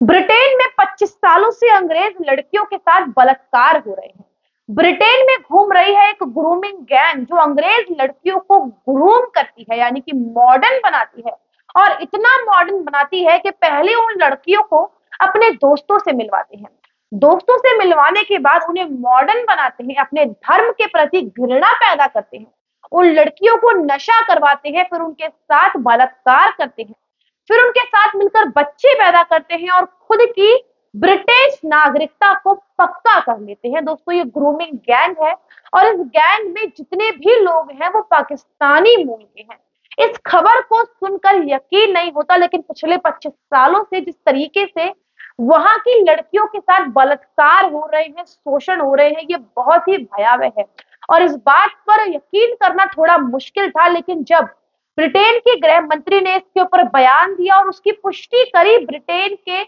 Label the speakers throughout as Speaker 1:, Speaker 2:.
Speaker 1: Britain में 25 सालों से अंग्रेज लड़कियों के साथ बलात्कार हो रहे हैं। ब्रिटेन में घूम रही है एक ग्रूमिंग गैंग जो अंग्रेज लड़कियों को ग्रूम करती है, यानी कि मॉडर्न बनाती है। और इतना मॉडर्न बनाती है कि पहले उन लड़कियों को अपने दोस्तों से मिलवाते हैं। दोस्तों से मिलवाने के बाद उन्हें मॉडर्न बनाते हैं, अपने धर्म के प्रति घृणा पैदा करते हैं। उन लड़कियों को नशा करवाते हैं, फिर उनके साथ बलात्कार करते हैं, फिर उनके साथ मिलकर बच्चे पैदा करते हैं और खुद की ब्रिटिश नागरिकता को पक्का कर लेते हैं। दोस्तों, ये ग्रूमिंग गैंग है और इस गैंग में जितने भी लोग हैं वो पाकिस्तानी मूल के हैं। इस खबर को सुनकर यकीन नहीं होता, लेकिन पिछले 25 सालों से जिस तरीके से वहां की लड़कियों के साथ बलात्कार हो रहे हैं, शोषण हो रहे हैं, ये बहुत ही भयावह है। और इस बात पर यकीन करना थोड़ा मुश्किल था, लेकिन जब ब्रिटेन के गृह मंत्री ने इसके ऊपर बयान दिया और उसकी पुष्टि करी ब्रिटेन के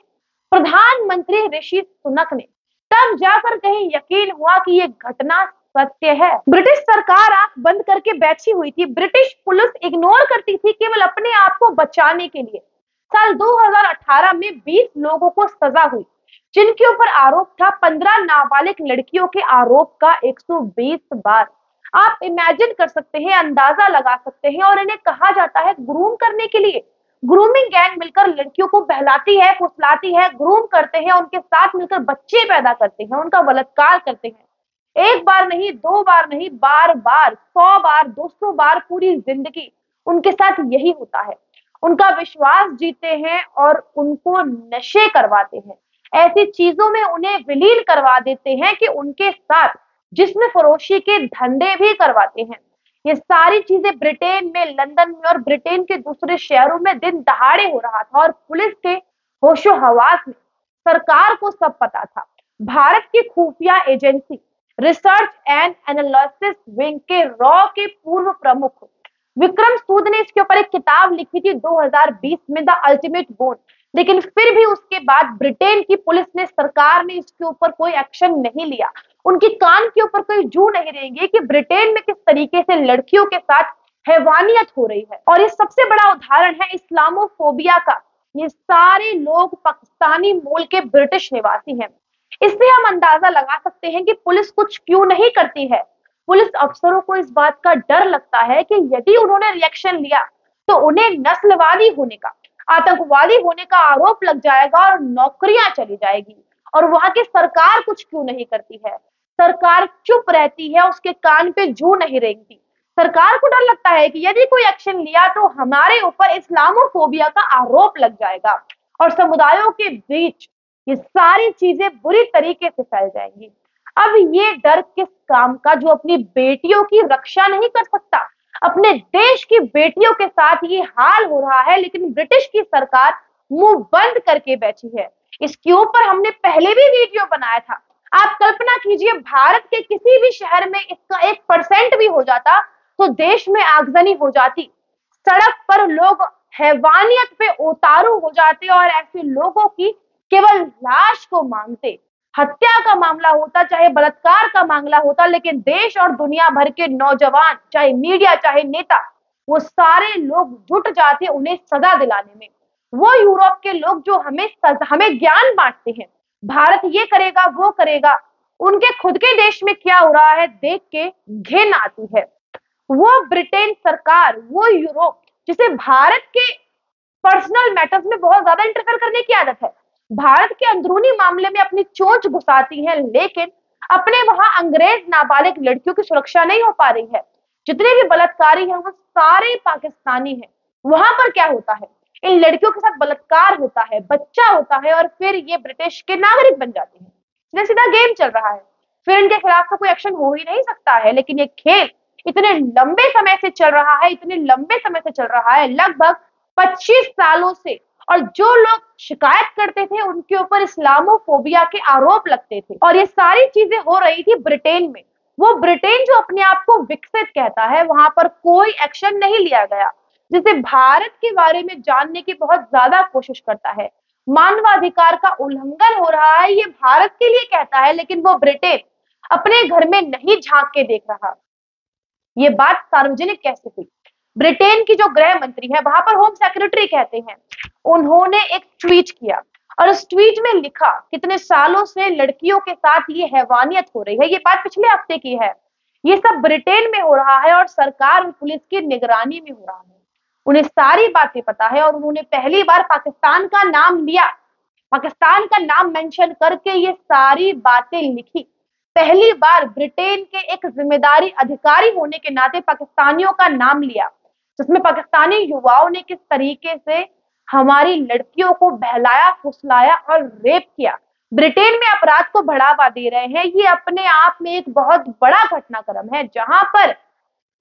Speaker 1: प्रधानमंत्री ऋषि सुनक ने, तब जाकर कहीं यकीन हुआ कि ये घटना सत्य है। ब्रिटिश सरकार आंख बंद करके बैठी हुई थी। ब्रिटिश पुलिस इग्नोर करती थी केवल अपने आप को बचाने के लिए। साल 2018 में 20 लोगों को सजा हुई, जिनके ऊपर आरोप था 15 नाबालिग लड़कियों के आरोप का 120 बार। आप इमेजिन कर सकते हैं, अंदाजा लगा सकते हैं। और इन्हें कहा जाता है ग्रूम करने के लिए। ग्रूमिंग गैंग मिलकर लड़कियों को बहलाती है, फुसलाती है, ग्रूम करते हैं, उनके साथ मिलकर बच्चे पैदा करते हैं, उनका बलात्कार करते हैं। एक बार नहीं, दो बार नहीं, बार बार, 100 बार, 200 बार, पूरी जिंदगी उनके साथ यही होता है। उनका विश्वास जीते हैं और उनको नशे करवाते हैं। ऐसी चीजों में उन्हें विलीन करवा देते हैं कि उनके साथ जिस्म फरोशी के धंधे भी करवाते हैं। ये सारी चीजें ब्रिटेन में, लंदन में और ब्रिटेन के दूसरे शहरों में दिन दहाड़े हो रहा था और पुलिस के होशो हवास में सरकार को सब पता था। भारत की खुफिया agency research and analysis wing के रॉ के पूर्व प्रमुख विक्रम सूद ने इसके ऊपर एक किताब लिखी थी 2020 में, द अल्टीमेट बोन। लेकिन फिर भी उसके बाद ब्रिटेन की पुलिस ने, सरकार ने इसके ऊपर कोई एक्शन नहीं लिया। उनकी कान के ऊपर कोई जू नहीं रहेंगे कि ब्रिटेन में किस तरीके से लड़कियों के साथ हैवानियत हो रही है। और ये सबसे बड़ा उदाहरण है इस्लामोफोबिया का। ये सारे लोग पाकिस्तानी मूल के ब्रिटिश निवासी हैं। इससे हम अंदाजा लगा सकते हैं कि पुलिस कुछ क्यों नहीं करती है। पुलिस अफसरों को इस बात का डर लगता है कि यदि उन्होंने रिएक्शन लिया तो उन्हें नस्लवादी होने का, आतंकवादी होने का आरोप लग जाएगा और नौकरियां चली जाएगी। और वहां की सरकार कुछ क्यों नहीं करती है? सरकार चुप रहती है, उसके कान पे जू नहीं रेंगती। सरकार को डर लगता है कि यदि कोई एक्शन लिया तो हमारे ऊपर इस्लामोफोबिया का आरोप लग जाएगा और समुदायों के बीच ये सारी चीजें बुरी तरीके से फैल जाएंगी। अब ये डर किस काम का जो अपनी बेटियों की रक्षा नहीं कर सकता? अपने देश की बेटियों के साथ ये हाल हो रहा है, लेकिन ब्रिटिश की सरकार मुंह बंद करके बैठी है। इसके ऊपर हमने पहले भी वीडियो बनाया था। आप कल्पना कीजिए, भारत के किसी भी शहर में इसका 1% भी हो जाता तो देश में आगजनी हो जाती। सड़क पर लोग हैवानियत पे उतारू हो जाते और ऐसे लोगों की केवल लाश को मांगते। हत्या का मामला होता, चाहे बलात्कार का मामला होता, लेकिन देश और दुनिया भर के नौजवान, चाहे मीडिया, चाहे नेता, वो सारे लोग जुट जाते उन्हें सजा दिलाने में। वो यूरोप के लोग जो हमें ज्ञान बांटते हैं, भारत ये करेगा, वो करेगा, उनके खुद के देश में क्या हो रहा है देख के घिन आती है। वो ब्रिटेन सरकार, वो यूरोप जिसे भारत के पर्सनल मैटर्स में बहुत ज्यादा इंटरफेयर करने की आदत है, भारत के अंदरूनी मामले में अपनी चोंच घुसाती है, लेकिन अपने वहां अंग्रेज नाबालिग लड़कियों की सुरक्षा नहीं हो पा रही है। जितने भी बलात्कारी हैं वो सारे पाकिस्तानी हैं। वहां पर क्या होता है? इन लड़कियों के साथ बलात्कार होता है, बच्चा होता है और फिर ये ब्रिटिश के नागरिक बन जाते हैं। सीधा सीधा गेम चल रहा है। फिर इनके खिलाफ तो कोई एक्शन हो ही नहीं सकता है। लेकिन ये खेल इतने लंबे समय से चल रहा है, इतने लंबे समय से चल रहा है, लगभग 25 सालों से। और जो लोग शिकायत करते थे उनके ऊपर इस्लामोफोबिया के आरोप लगते थे। और ये सारी चीजें हो रही थी ब्रिटेन में। वो ब्रिटेन जो अपने आप को विकसित कहता है, वहां पर कोई एक्शन नहीं लिया गया। जिसे भारत के बारे में जानने की बहुत ज्यादा कोशिश करता है। मानवाधिकार का उल्लंघन हो रहा है, ये भारत के लिए कहता है, लेकिन वो ब्रिटेन अपने घर में नहीं झांक के देख रहा। ये बात सार्वजनिक कैसे हुई? ब्रिटेन की जो गृह मंत्री है, वहां पर होम सेक्रेटरी कहते हैं, उन्होंने एक ट्वीट किया और उस ट्वीट में लिखा, कितने सालों से लड़कियों के साथ ये हैवानियत हो रही है। ये बात पिछले हफ्ते की है। ये सब ब्रिटेन में हो रहा है और सरकार और पुलिस की निगरानी में हो रहा है। उन्हें सारी बातें पता है और उन्होंने पहली बार पाकिस्तान का नाम लिया, पाकिस्तान का नाम मेंशन करके ये सारी बातें लिखी। पहली बार ब्रिटेन के एक जिम्मेदारी अधिकारी होने के नाते पाकिस्तानियों का नाम लिया, जिसमें पाकिस्तानी युवाओं ने किस तरीके से हमारी लड़कियों को बहलाया, फुसलाया और रेप किया, ब्रिटेन में अपराध को बढ़ावा दे रहे हैं। ये अपने आप में एक बहुत बड़ा घटनाक्रम है, जहां पर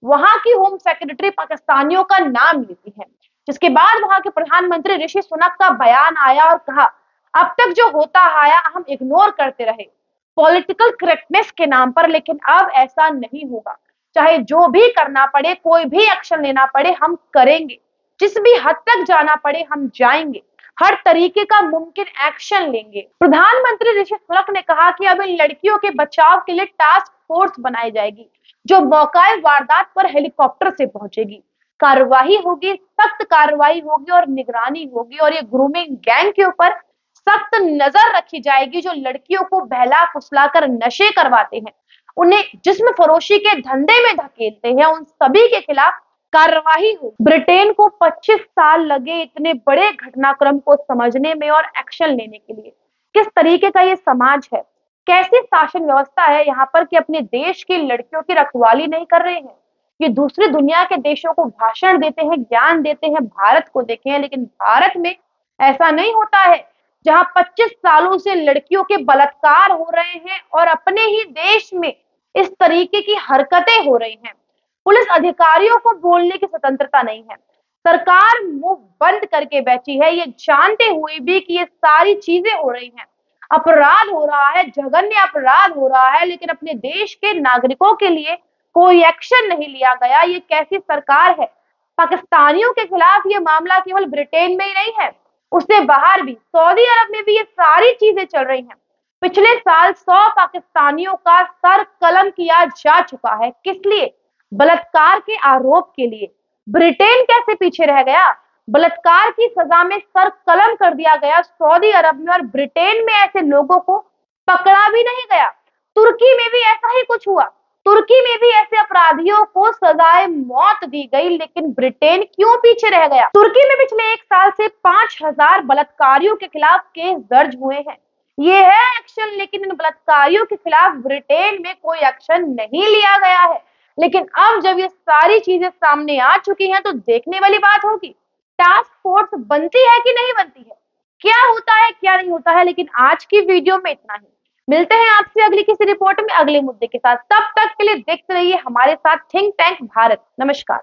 Speaker 1: वहां की होम सेक्रेटरी पाकिस्तानियों का नाम लेती है, जिसके बाद वहां के प्रधानमंत्री ऋषि सुनक का बयान आया और कहा, अब तक जो होता आया हम इग्नोर करते रहे पॉलिटिकल करेक्टनेस के नाम पर, लेकिन अब ऐसा नहीं होगा। चाहे जो भी करना पड़े, कोई भी एक्शन लेना पड़े, हम करेंगे। जिस भी हद तक जाना पड़े हम जाएंगे, हर तरीके का मुमकिन एक्शन लेंगे। प्रधानमंत्री ऋषि सुनक ने कहा कि अब इन लड़कियों के बचाव के लिए टास्क फोर्स बनाई जाएगी, जो मौकाए वारदात पर हेलीकॉप्टर से पहुंचेगी। कार्रवाई होगी, सख्त कार्रवाई होगी और निगरानी होगी, और ये ग्रूमिंग गैंग के ऊपर सख्त नजर रखी जाएगी, जो लड़कियों को बहला फुसला कर नशे करवाते हैं, उन्हें जिस्म फरोशी के धंधे में धकेलते हैं, उन सभी के खिलाफ कार्रवाई हो। ब्रिटेन को 25 साल लगे इतने बड़े घटनाक्रम को समझने में और एक्शन लेने के लिए। किस तरीके का ये समाज है, कैसी शासन व्यवस्था है यहाँ पर कि अपने देश की लड़कियों की रखवाली नहीं कर रहे हैं। ये दूसरी दुनिया के देशों को भाषण देते हैं, ज्ञान देते हैं, भारत को देखे हैं, लेकिन भारत में ऐसा नहीं होता है, जहां 25 सालों से लड़कियों के बलात्कार हो रहे हैं और अपने ही देश में इस तरीके की हरकतें हो रही हैं। पुलिस अधिकारियों को बोलने की स्वतंत्रता नहीं है। सरकार मुंह बंद करके बैठी है, ये जानते हुए भी कि ये सारी चीजें हो रही हैं, अपराध हो रहा है, जघन्य अपराध हो रहा है, लेकिन अपने देश के नागरिकों के लिए कोई एक्शन नहीं लिया गया। ये कैसी सरकार है? पाकिस्तानियों के खिलाफ ये मामला केवल ब्रिटेन में ही नहीं है, उससे बाहर भी सऊदी अरब में भी ये सारी चीजें चल रही हैं। पिछले साल 100 पाकिस्तानियों का सर कलम किया जा चुका है। किस लिए? बलात्कार के आरोप के लिए। ब्रिटेन कैसे पीछे रह गया? बलात्कार की सजा में सर कलम कर दिया गया सऊदी अरब में, और ब्रिटेन में ऐसे लोगों को पकड़ा भी नहीं गया। तुर्की में भी ऐसा ही कुछ हुआ, तुर्की में भी ऐसे अपराधियों को सजाए मौत दी गई, लेकिन ब्रिटेन क्यों पीछे रह गया? तुर्की में पिछले 1 साल से 5000 बलात्कारियों के खिलाफ केस दर्ज हुए हैं। ये है एक्शन, लेकिन इन बलात्कारियों के खिलाफ ब्रिटेन में कोई एक्शन नहीं लिया गया है। लेकिन अब जब ये सारी चीजें सामने आ चुकी हैं, तो देखने वाली बात होगी टास्क फोर्स बनती है कि नहीं बनती है, क्या होता है क्या नहीं होता है। लेकिन आज की वीडियो में इतना ही। मिलते हैं आपसे अगली किसी रिपोर्ट में अगले मुद्दे के साथ। तब तक के लिए देखते रहिए हमारे साथ थिंक टैंक भारत। नमस्कार।